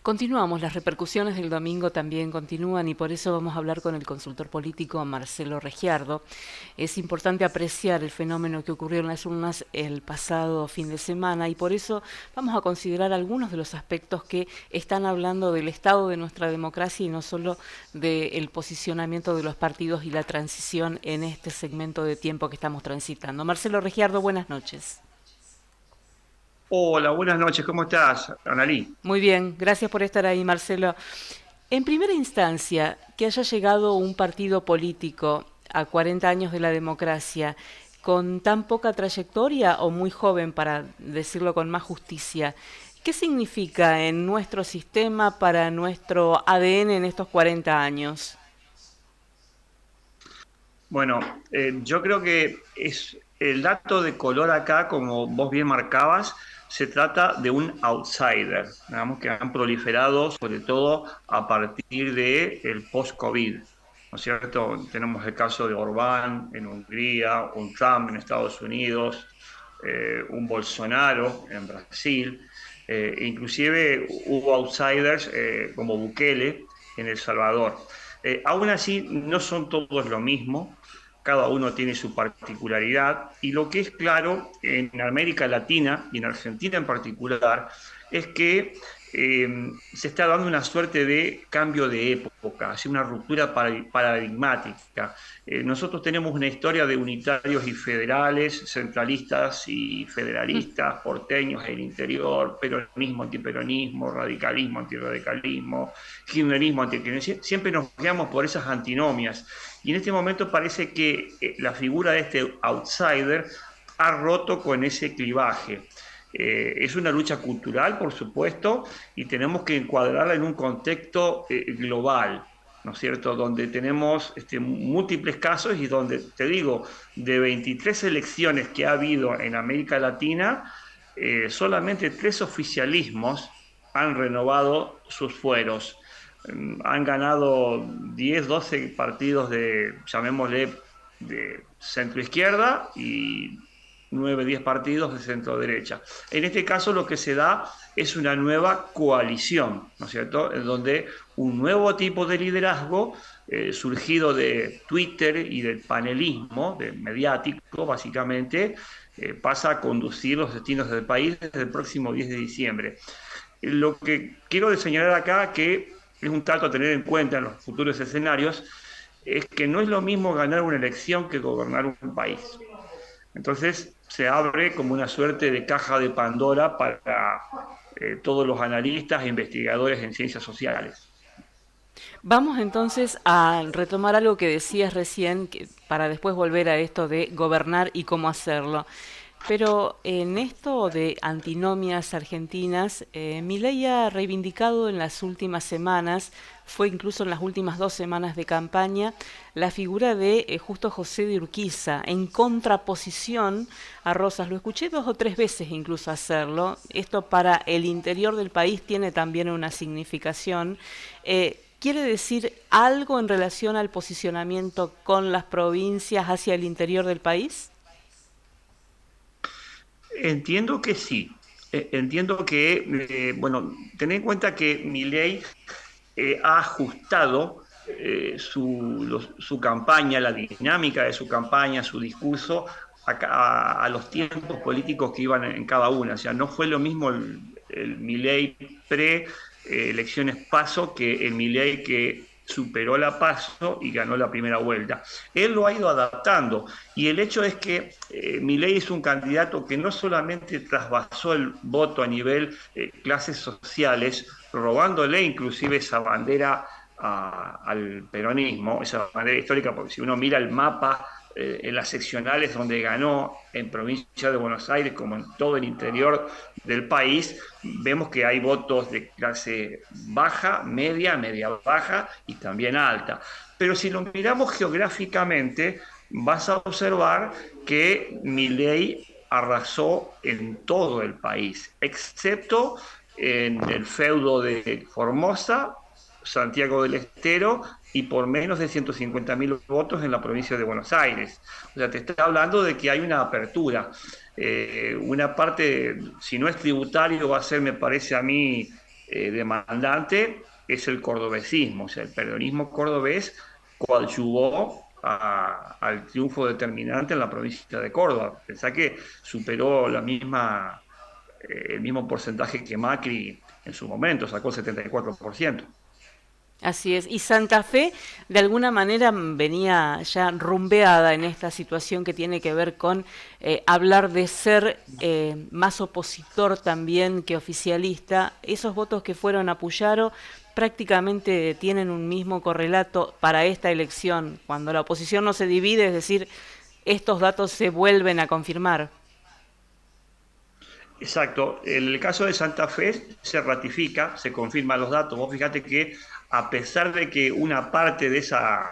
Continuamos, las repercusiones del domingo también continúan y por eso vamos a hablar con el consultor político Marcelo Regiardo. Es importante apreciar el fenómeno que ocurrió en las urnas el pasado fin de semana y por eso vamos a considerar algunos de los aspectos que están hablando del estado de nuestra democracia y no solo del posicionamiento de los partidos y la transición en este segmento de tiempo que estamos transitando. Marcelo Regiardo, buenas noches. Hola, buenas noches, ¿cómo estás, Analí? Muy bien, gracias por estar ahí, Marcelo. En primera instancia, que haya llegado un partido político a 40 años de la democracia con tan poca trayectoria o muy joven, para decirlo con más justicia, ¿qué significa en nuestro sistema para nuestro ADN en estos 40 años? Bueno, yo creo que es el dato de color acá, como vos bien marcabas, se trata de un outsider, digamos que han proliferado sobre todo a partir del post-COVID, ¿no es cierto? Tenemos el caso de Orbán en Hungría, un Trump en Estados Unidos, un Bolsonaro en Brasil, inclusive hubo outsiders como Bukele en El Salvador. Aún así, no son todos lo mismo, cada uno tiene su particularidad y lo que es claro en América Latina y en Argentina en particular es que se está dando una suerte de cambio de época, así una ruptura paradigmática. Nosotros tenemos una historia de unitarios y federales, centralistas y federalistas, porteños en el interior, peronismo, antiperonismo, radicalismo, antirradicalismo, kirchnerismo, antikirchnerismo. Siempre nos guiamos por esas antinomias. Y en este momento parece que la figura de este outsider ha roto con ese clivaje. Es una lucha cultural, por supuesto, y tenemos que encuadrarla en un contexto global, ¿no es cierto? Donde tenemos múltiples casos y donde, te digo, de 23 elecciones que ha habido en América Latina, solamente 3 oficialismos han renovado sus fueros. Han ganado 10, 12 partidos de, llamémosle, de centro izquierda y 9, 10 partidos de centro derecha. En este caso lo que se da es una nueva coalición, ¿no es cierto? En donde un nuevo tipo de liderazgo surgido de Twitter y del panelismo de mediático, básicamente, pasa a conducir los destinos del país desde el próximo 10 de diciembre. Lo que quiero señalar acá, que es un dato a tener en cuenta en los futuros escenarios, es que no es lo mismo ganar una elección que gobernar un país. Entonces se abre como una suerte de caja de Pandora para todos los analistas e investigadores en ciencias sociales. Vamos entonces a retomar algo que decías recién, para después volver a esto de gobernar y cómo hacerlo. Pero en esto de antinomias argentinas, Milei ha reivindicado en las últimas semanas, fue incluso en las últimas 2 semanas de campaña, la figura de Justo José de Urquiza, en contraposición a Rosas. Lo escuché 2 o 3 veces incluso hacerlo. Esto para el interior del país tiene también una significación. ¿Quiere decir algo en relación al posicionamiento con las provincias hacia el interior del país? Entiendo que sí. Entiendo que, bueno, ten en cuenta que Milei ha ajustado su campaña, la dinámica de su campaña, su discurso a los tiempos políticos que iban en cada una. O sea, no fue lo mismo el Milei pre-elecciones PASO que el Milei que superó la PASO y ganó la primera vuelta. Él lo ha ido adaptando y el hecho es que Milei es un candidato que no solamente trasvasó el voto a nivel clases sociales, robándole inclusive esa bandera al peronismo, esa bandera histórica, porque si uno mira el mapa en las seccionales donde ganó en provincia de Buenos Aires, como en todo el interior del país, vemos que hay votos de clase baja, media, media baja y también alta. Pero si lo miramos geográficamente, vas a observar que Milei arrasó en todo el país, excepto en el feudo de Formosa, Santiago del Estero y por menos de 150.000 votos en la provincia de Buenos Aires. O sea, te está hablando de que hay una apertura. Una parte, si no es tributario, va a ser, me parece a mí, demandante es el cordobesismo, o sea, el peronismo cordobés coadyuvó al triunfo determinante en la provincia de Córdoba. Pensá que superó el mismo porcentaje que Macri en su momento, sacó el 74%. Así es. Y Santa Fe, de alguna manera, venía ya rumbeada en esta situación que tiene que ver con hablar de ser más opositor también que oficialista. Esos votos que fueron a Puyaro prácticamente tienen un mismo correlato para esta elección. Cuando la oposición no se divide, es decir, estos datos se vuelven a confirmar. Exacto. En el caso de Santa Fe se ratifica, se confirman los datos. Vos fíjate que a pesar de que una parte de esa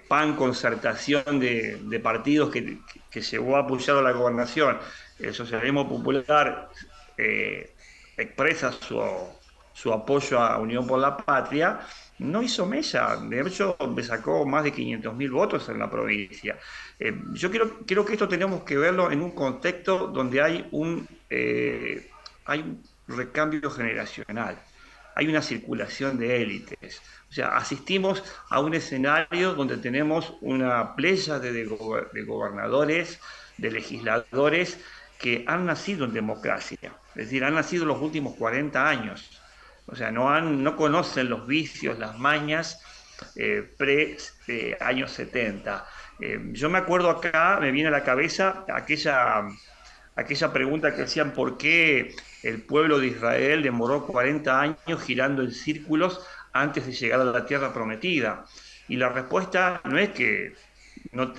pan concertación de partidos que llevó a apoyar a la gobernación, el socialismo popular expresa su apoyo a Unión por la Patria, no hizo mella. De hecho, me sacó más de 500.000 votos en la provincia. Yo creo que esto tenemos que verlo en un contexto donde hay un recambio generacional, hay una circulación de élites. O sea, asistimos a un escenario donde tenemos una playa de gobernadores, de legisladores que han nacido en democracia, es decir, han nacido en los últimos 40 años. O sea, no conocen los vicios, las mañas pre-años 70. Yo me acuerdo acá, me viene a la cabeza aquella pregunta que hacían: ¿por qué el pueblo de Israel demoró 40 años girando en círculos antes de llegar a la tierra prometida? Y la respuesta no es que no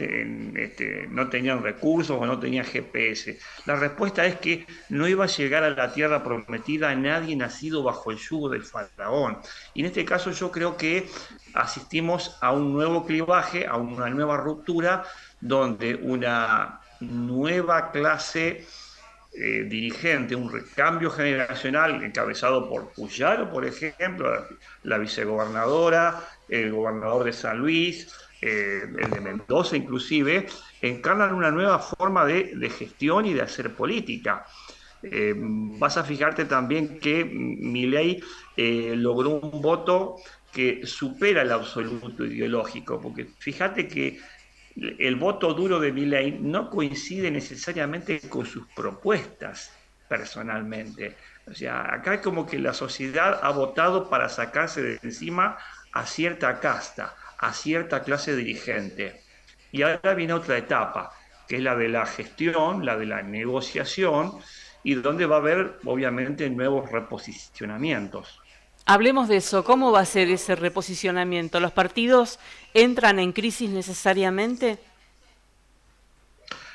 tenían recursos o no tenían GPS. La respuesta es que no iba a llegar a la tierra prometida nadie nacido bajo el yugo del faraón. Y en este caso yo creo que asistimos a un nuevo clivaje, a una nueva ruptura, donde una nueva clase dirigente, un recambio generacional encabezado por Puyaro, por ejemplo, la vicegobernadora, el gobernador de San Luis, el de Mendoza inclusive, encarnan una nueva forma de gestión y de hacer política. Vas a fijarte también que Milei logró un voto que supera el absoluto ideológico, porque fíjate que el voto duro de Milei no coincide necesariamente con sus propuestas personalmente. O sea, acá es como que la sociedad ha votado para sacarse de encima a cierta casta, a cierta clase dirigente. Y ahora viene otra etapa, que es la de la gestión, la de la negociación, y donde va a haber, obviamente, nuevos reposicionamientos. Hablemos de eso. ¿Cómo va a ser ese reposicionamiento? ¿Los partidos entran en crisis necesariamente?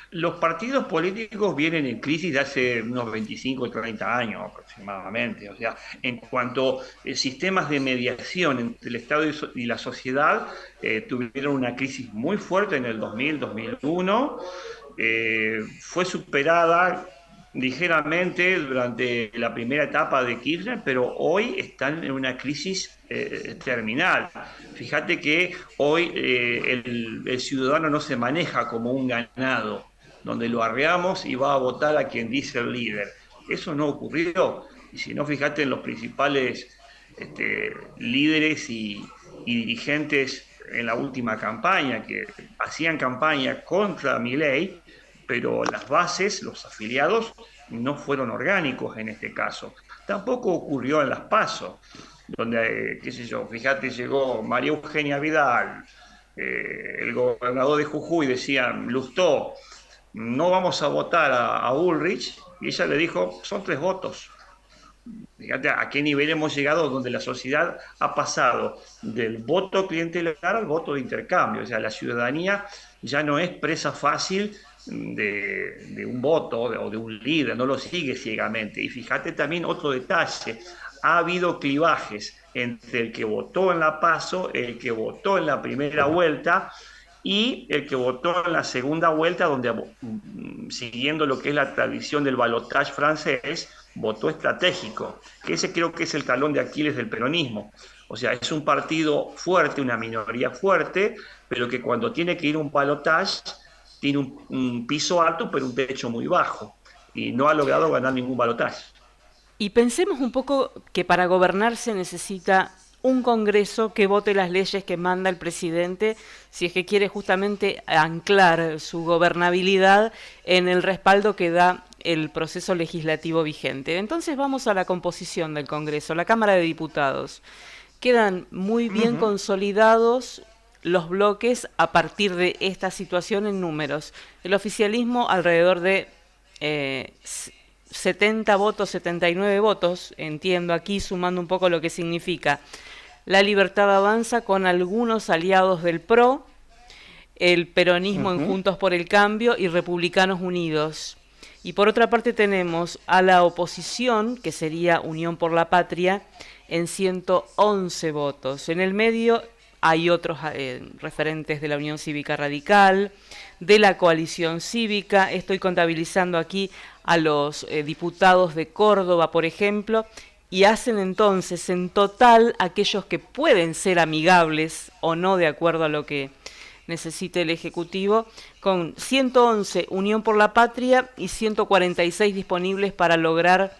Los partidos políticos vienen en crisis de hace unos 25 o 30 años aproximadamente. O sea, en cuanto a sistemas de mediación entre el Estado y la sociedad, tuvieron una crisis muy fuerte en el 2000-2001. Fue superada ligeramente durante la primera etapa de Kirchner, pero hoy están en una crisis terminal. Fíjate que hoy el ciudadano no se maneja como un ganado, donde lo arreamos y va a votar a quien dice el líder. Eso no ocurrió. Y si no, fíjate en los principales líderes y dirigentes en la última campaña, que hacían campaña contra Milei, pero las bases, los afiliados, no fueron orgánicos en este caso. Tampoco ocurrió en las PASO, donde, qué sé yo, fíjate, llegó María Eugenia Vidal, el gobernador de Jujuy, decía: Lustó, no vamos a votar a Ulrich, y ella le dijo: son 3 votos. Fíjate a qué nivel hemos llegado, donde la sociedad ha pasado del voto clientelar al voto de intercambio. O sea, la ciudadanía ya no es presa fácil de un voto o de un líder, no lo sigue ciegamente. Y fíjate también otro detalle: ha habido clivajes entre el que votó en la PASO, el que votó en la primera vuelta y el que votó en la segunda vuelta, donde, siguiendo lo que es la tradición del balotage francés, votó estratégico, que ese creo que es el talón de Aquiles del peronismo. O sea, es un partido fuerte, una minoría fuerte, pero que cuando tiene que ir a un balotage tiene un piso alto, pero un techo muy bajo, y no ha logrado ganar ningún balotage. Y pensemos un poco que para gobernar se necesita un Congreso que vote las leyes que manda el presidente si es que quiere justamente anclar su gobernabilidad en el respaldo que da el proceso legislativo vigente. Entonces vamos a la composición del Congreso, la Cámara de Diputados. Quedan muy bien Ujú. consolidados los bloques a partir de esta situación en números. El oficialismo alrededor de eh, 70 votos, 79 votos, entiendo aquí sumando un poco lo que significa. La Libertad Avanza con algunos aliados del PRO, el peronismo en Ujú. Juntos por el Cambio y Republicanos Unidos. Y por otra parte tenemos a la oposición, que sería Unión por la Patria, en 111 votos. En el medio hay otros referentes de la Unión Cívica Radical, de la Coalición Cívica. Estoy contabilizando aquí a los diputados de Córdoba, por ejemplo, y hacen entonces en total aquellos que pueden ser amigables o no de acuerdo a lo que necesite el Ejecutivo, con 111 Unión por la Patria y 146 disponibles para lograr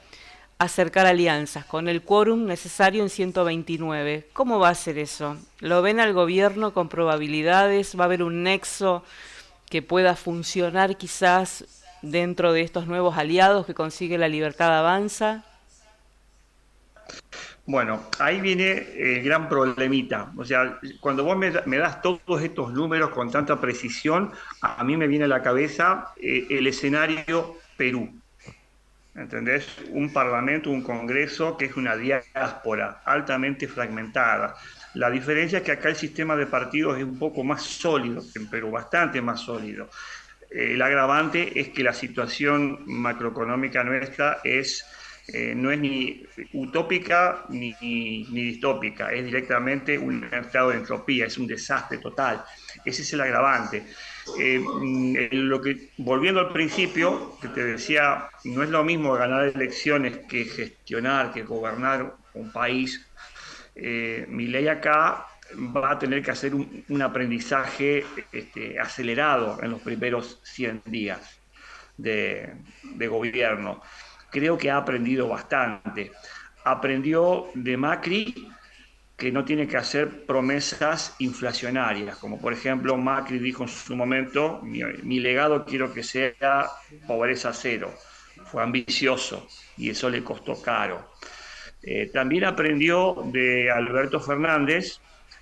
acercar alianzas, con el quórum necesario en 129. ¿Cómo va a ser eso? ¿Lo ven al gobierno con probabilidades? ¿Va a haber un nexo que pueda funcionar quizás dentro de estos nuevos aliados que consigue la Libertad Avanza? Bueno, ahí viene el gran problemita. O sea, cuando vos me das todos estos números con tanta precisión, a mí me viene a la cabeza el escenario Perú. ¿Entendés? Un parlamento, un congreso que es una diáspora altamente fragmentada. La diferencia es que acá el sistema de partidos es un poco más sólido que en Perú, bastante más sólido. El agravante es que la situación macroeconómica nuestra no es ni utópica ni distópica, es directamente un estado de entropía, es un desastre total. Ese es el agravante. Volviendo al principio, que te decía, no es lo mismo ganar elecciones que gestionar, que gobernar un país. Milei acá va a tener que hacer un aprendizaje acelerado en los primeros 100 días de gobierno. Creo que ha aprendido bastante. Aprendió de Macri que no tiene que hacer promesas inflacionarias, como por ejemplo Macri dijo en su momento, mi legado quiero que sea pobreza cero. Fue ambicioso y eso le costó caro. También aprendió de Alberto Fernández,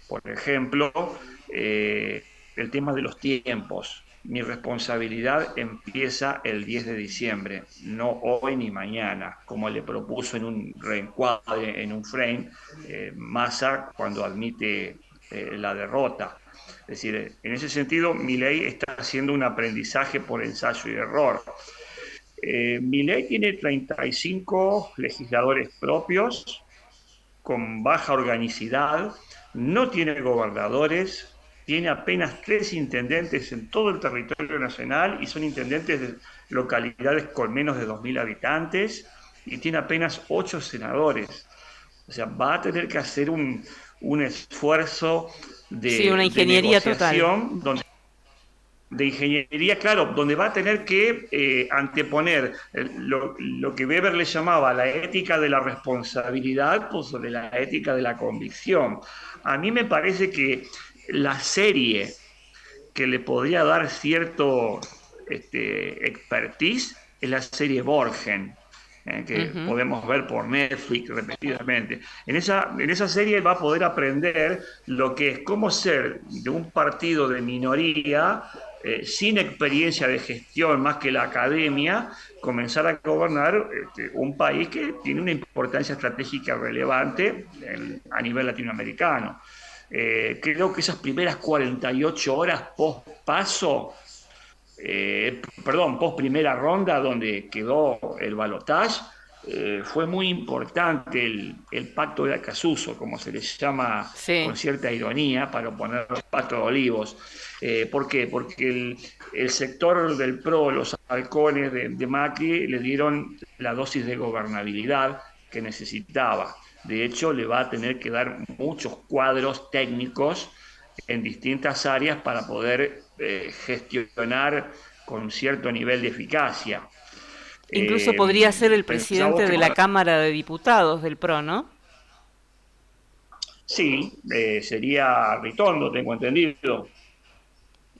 por ejemplo, el tema de los tiempos. Mi responsabilidad empieza el 10 de diciembre, no hoy ni mañana, como le propuso en un reencuadre, en un frame, Massa cuando admite la derrota. Es decir, en ese sentido, Milei está haciendo un aprendizaje por ensayo y error. Milei tiene 35 legisladores propios, con baja organicidad, no tiene gobernadores, tiene apenas 3 intendentes en todo el territorio nacional y son intendentes de localidades con menos de 2.000 habitantes y tiene apenas 8 senadores. O sea, va a tener que hacer un esfuerzo Sí, una de ingeniería total. negociación donde de ingeniería, claro, donde va a tener que anteponer lo que Weber le llamaba la ética de la responsabilidad, pues sobre la ética de la convicción. A mí me parece que la serie que le podría dar cierto expertise es la serie Borgen, que Ujú. podemos ver por Netflix repetidamente. En esa serie va a poder aprender lo que es cómo ser de un partido de minoría, sin experiencia de gestión más que la academia, comenzar a gobernar un país que tiene una importancia estratégica relevante a nivel latinoamericano. Creo que esas primeras 48 horas post paso, perdón, post primera ronda donde quedó el balotaje, fue muy importante el pacto de Acasuso, como se le llama Sí. con cierta ironía, para poner los patos de olivos. ¿Por qué? Porque el sector del PRO, los halcones de Macri, le dieron la dosis de gobernabilidad que necesitaba. De hecho, le va a tener que dar muchos cuadros técnicos en distintas áreas para poder gestionar con cierto nivel de eficacia. Incluso podría ser el ¿Pensás vos presidente que de la Cámara de Diputados del PRO, ¿no? sí, sería Ritondo, tengo entendido.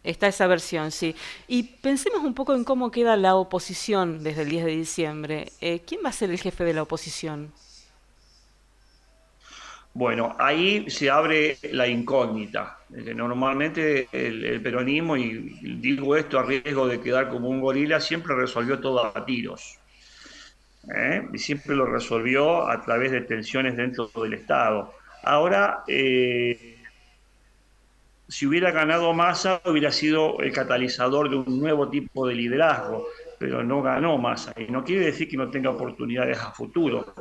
Está esa versión, sí. Y pensemos un poco en cómo queda la oposición desde el 10 de diciembre. ¿Quién va a ser el jefe de la oposición? Bueno, ahí se abre la incógnita. Normalmente el peronismo, y digo esto a riesgo de quedar como un gorila, siempre resolvió todo a tiros. Y siempre lo resolvió a través de tensiones dentro del Estado. Ahora, si hubiera ganado Massa, hubiera sido el catalizador de un nuevo tipo de liderazgo, pero no ganó Massa. Y no quiere decir que no tenga oportunidades a futuro.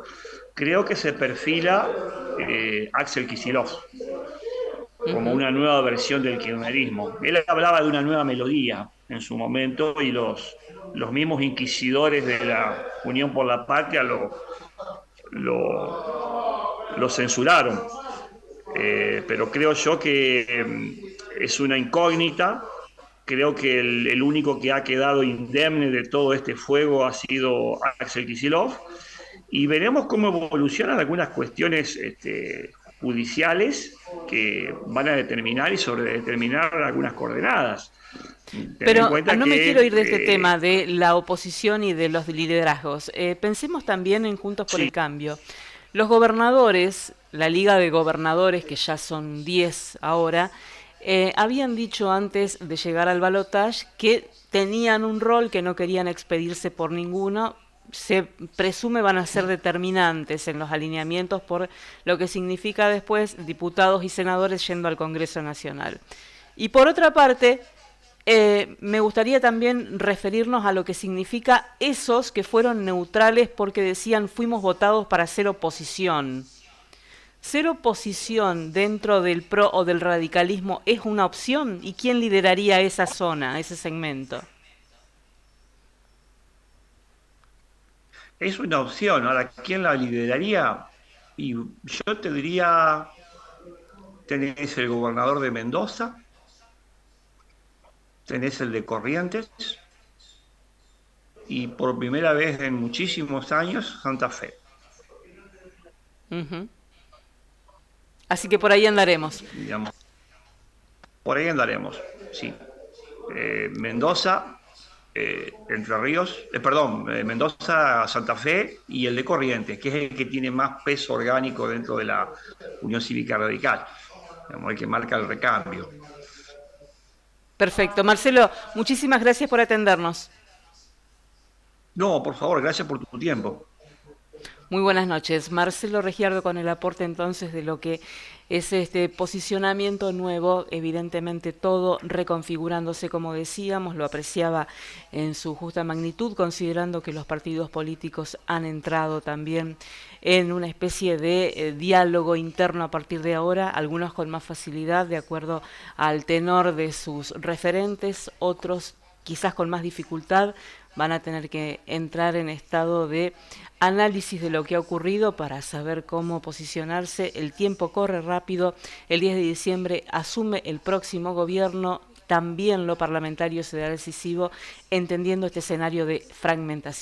Creo que se perfila Axel Kicillof como Ujú. una nueva versión del kirchnerismo. Él hablaba de una nueva melodía en su momento y los mismos inquisidores de la Unión por la Patria lo censuraron. Pero creo yo que es una incógnita. Creo que el único que ha quedado indemne de todo este fuego ha sido Axel Kicillof. Y veremos cómo evolucionan algunas cuestiones judiciales que van a determinar y sobredeterminar algunas coordenadas. Ten en Pero cuenta no me quiero ir de este que, tema de la oposición y de los liderazgos. Pensemos también en Juntos por el sí, Cambio. Los gobernadores, la Liga de Gobernadores, que ya son 10 ahora, habían dicho antes de llegar al balotaje que tenían un rol que no querían expedirse por ninguno. Se presume van a ser determinantes en los alineamientos por lo que significa después diputados y senadores yendo al Congreso Nacional. Y por otra parte, me gustaría también referirnos a lo que significa esos que fueron neutrales porque decían fuimos votados para ser oposición. ¿Ser oposición dentro del PRO o del radicalismo es una opción? ¿Y quién lideraría esa zona, ese segmento? es una opción. Ahora, ¿quién la lideraría? Y yo te diría, tenés el gobernador de Mendoza, tenés el de Corrientes y por primera vez en muchísimos años Santa Fe. Ujú. Así que por ahí andaremos. Digamos, por ahí andaremos, sí. Mendoza, Entre Ríos, perdón, Mendoza, Santa Fe y el de Corrientes, que es el que tiene más peso orgánico dentro de la Unión Cívica Radical, digamos, el que marca el recambio. Perfecto. Marcelo, muchísimas gracias por atendernos. No, por favor, gracias por tu tiempo. Muy buenas noches. Marcelo Regiardo con el aporte entonces de lo que es este posicionamiento nuevo, evidentemente todo reconfigurándose como decíamos, lo apreciaba en su justa magnitud, considerando que los partidos políticos han entrado también en una especie de diálogo interno a partir de ahora, algunos con más facilidad de acuerdo al tenor de sus referentes, otros quizás con más dificultad, van a tener que entrar en estado de análisis de lo que ha ocurrido para saber cómo posicionarse. El tiempo corre rápido, el 10 de diciembre asume el próximo gobierno, también lo parlamentario será decisivo, entendiendo este escenario de fragmentación.